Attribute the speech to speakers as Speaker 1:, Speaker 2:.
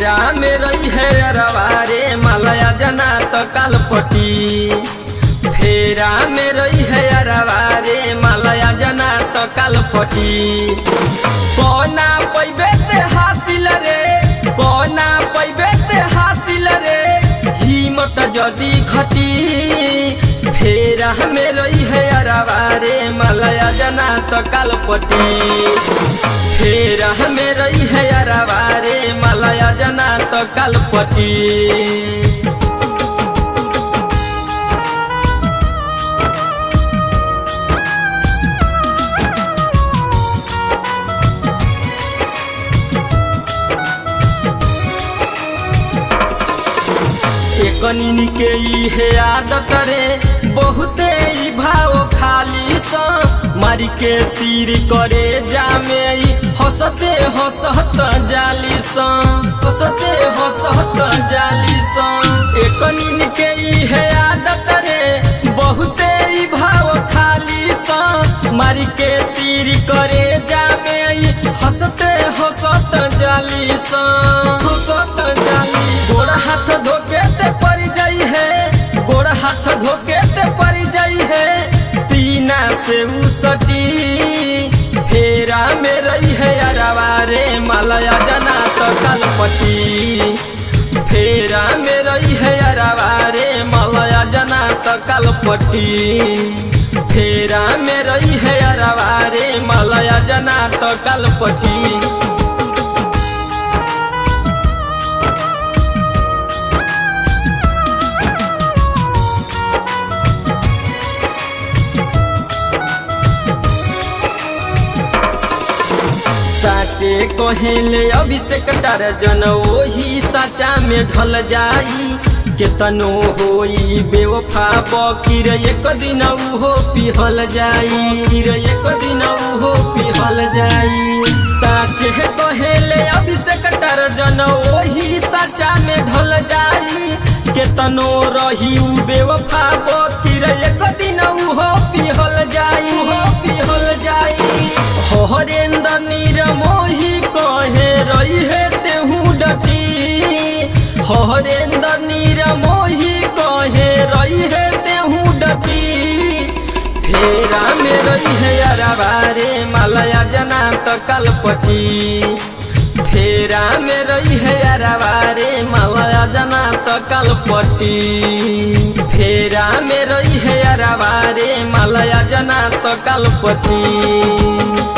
Speaker 1: फेरा में रही है अरवारे मलया जना तो कलपटी। फेरा में रही है अरवारे मलया जना तो कलपटी। कोना पैबे ते हासिल रे, कोना पैबे ते हासिल रे, हिम्मत जदी घटी। फेरा में रही है अरवारे मलया जना तो कलपटी। फेरा में रही है अरवारे मलया जना तो कलपटी। कनिन के है आदत रे बहुते भाव खाली सा। मारी के तीर करे जामे हंसते हंसत जाली सा, हंसते हंसत जाली सा। कनिन के है आदत रे बहुते भाव खाली सा। मारी के तीर करे जामे हंसते हंसत जाली सा, हंसत जाली। गोड़ हाथ धोके ते पड़ जाई है, गोड़ हाथ धोके ते पड़ जाई है, सीना से उसटी। फेरा में रही है अरवारे मलया जना तो कलपटी। फेरा में रही है अरवारे मलया जना तो कलपटी। फेरा में रही है अरवारे मलया जना तो कलपटी। साचे कहेले अभिषेक टारजन ओही साचा में ढल जाई। केतनो होई बेवफा बकीर एक दिन उहो पिहल जाई, फिर एक दिन उहो पिहल जाई। साचे कहेले अभिषेक टारजन ओही साचा में ढल जाई। केतनो रही उ बेवफा बकीर एक दिन उहो पिहल जाई, उहो पिहल जाई। हरेंद्र निरमोही कहे रही है तेहू डटी। हरेंद्र निरमोही कहे रही है तेहू डटी। फेरा में रही है अरवारे मलया जना तो कलपटी। फेरा में रही है अरवारे मलया जना तो कलपटी। फेरा में रही है अरवारे मलया जना तो कलपटी।